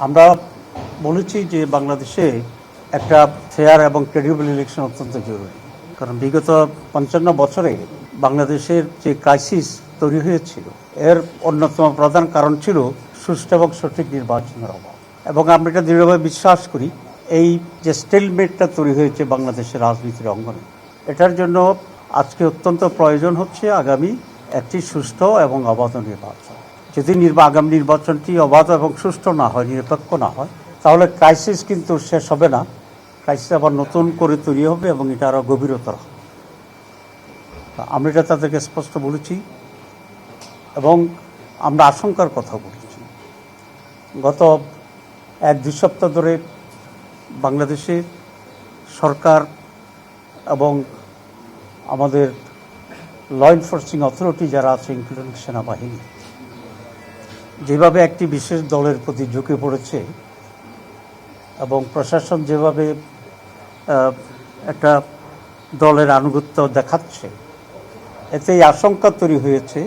আমরা বলেছি যে বাংলাদেশে একটা ফেয়ার এবং ক্রেডিবল ইলেকশন অত্যন্ত জরুরি, কারণ বিগত ৫৫ বছরে বাংলাদেশের যে ক্রাইসিস তৈরি হয়েছিল এর অন্যতম প্রধান কারণ ছিল সুষ্ঠু এবং সঠিক নির্বাচনের অভাব। এবং আমরা এটা দৃঢ়ভাবে বিশ্বাস করি এই যে স্টেলমেটটা তৈরি হয়েছে বাংলাদেশের রাজনীতির অঙ্গনে, এটার জন্য আজকে অত্যন্ত প্রয়োজন হচ্ছে আগামী একটি সুষ্ঠু এবং অবাধ নির্বাচন। যদি আগামী নির্বাচনটি অবাধ এবং সুষ্ঠু না হয়, নিরপেক্ষ না হয়, তাহলে ক্রাইসিস কিন্তু শেষ হবে না, ক্রাইসিস আবার নতুন করে তৈরি হবে এবং এটা আরও গভীরতর হবে। আমরা এটা তাদেরকে স্পষ্ট বলেছি এবং আমরা আশঙ্কার কথা বলেছি। গত ১-২ সপ্তাহ ধরে বাংলাদেশে সরকার এবং আমাদের ল এনফোর্সিং অথরিটি যারা আছে, ইনক্লুডিং সেনাবাহিনী, যেভাবে একটি বিশেষ দলের প্রতি ঝুঁকে পড়েছে এবং প্রশাসন যেভাবে একটা দলের আনুগত্য দেখাচ্ছে, এতেই আশঙ্কা তৈরি হয়েছে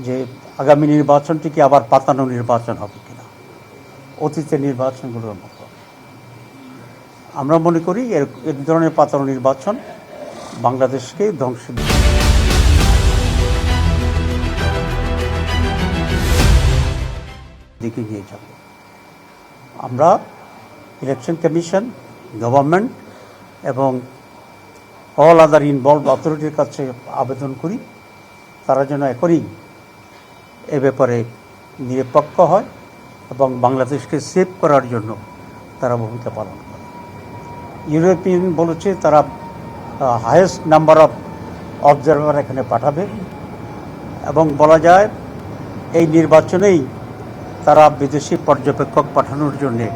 যে আগামী নির্বাচনটি কি আবার পাতানো নির্বাচন হবে কিনা, অতীতের নির্বাচনগুলোর মতো। আমরা মনে করি এর ধরনের পাতানো নির্বাচন বাংলাদেশকে ধ্বংসের দিকে নিয়ে যাবে। আমরা ইলেকশন কমিশন, গভর্নমেন্ট এবং অল আদার ইনভলভ অথরিটির কাছে আবেদন করি তারা যেন এখনই এ ব্যাপারে নিরপেক্ষ হয় এবং বাংলাদেশকে সেভ করার জন্য তারা ভূমিকা পালন করে। ইউরোপিয়ান বলেছে তারা হাইয়েস্ট নাম্বার অফ অবজারভার এখানে পাঠাবে এবং বলা যায় এই নির্বাচনেই তারা বিদেশি পর্যবেক্ষক পাঠানোর জন্যে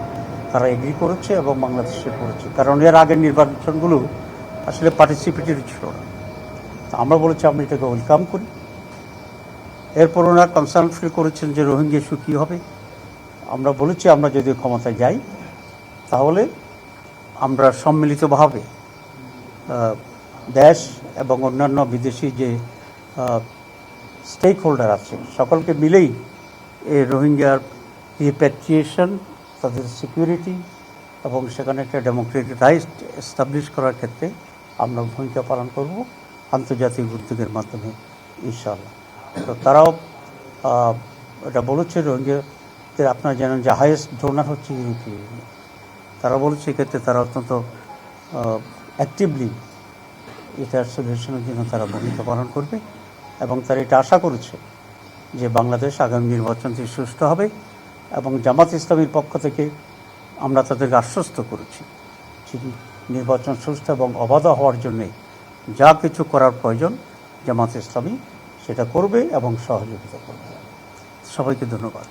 তারা এগ্রি করেছে এবং বাংলাদেশে করেছে, কারণ এর আগের নির্বাচনগুলো আসলে পার্টিসিপেটরি ছিল না। আমরা বলেছি আমরা এটাকে ওয়েলকাম করি। এরপর ওনারা কনসার্ন ফিল করেছেন যে রোহিঙ্গা ইস্যু কী হবে। আমরা বলেছি আমরা যদি ক্ষমতায় যাই তাহলে আমরা সম্মিলিতভাবে দেশ এবং অন্যান্য বিদেশি যে স্টেক হোল্ডার আছে সকলকে মিলেই এই রোহিঙ্গার রিপ্যাট্রিয়েশন, তাদের সিকিউরিটি এবং সেখানে একটা ডেমোক্রেটিক রাইট এস্টাবলিশ করার ক্ষেত্রে আমরা ভূমিকা পালন করব আন্তর্জাতিক উদ্যোগের মাধ্যমে ইনশাআল্লাহ। তো তারাও এটা বলেছে, রোহিঙ্গাদের আপনারা জানেন যে হাইয়েস্ট ডোনার হচ্ছে ইউরোপীয় ইউনিয়ন। তারা বলেছে এক্ষেত্রে তারা অত্যন্ত অ্যাক্টিভলি এটার সলিউশনের জন্য তারা ভূমিকা পালন করবে এবং তারা এটা আশা করেছে যে বাংলাদেশ আগামী নির্বাচনটি সুষ্ঠু হবে। এবং জামাত ইসলামীর পক্ষ থেকে আমরা তাদেরকে আশ্বস্ত করেছি যে নির্বাচন সুষ্ঠু এবং অবাধ হওয়ার জন্যে যা কিছু করার প্রয়োজন জামাত ইসলামী সেটা করবে এবং সহযোগিতা করবে। সবাইকে ধন্যবাদ।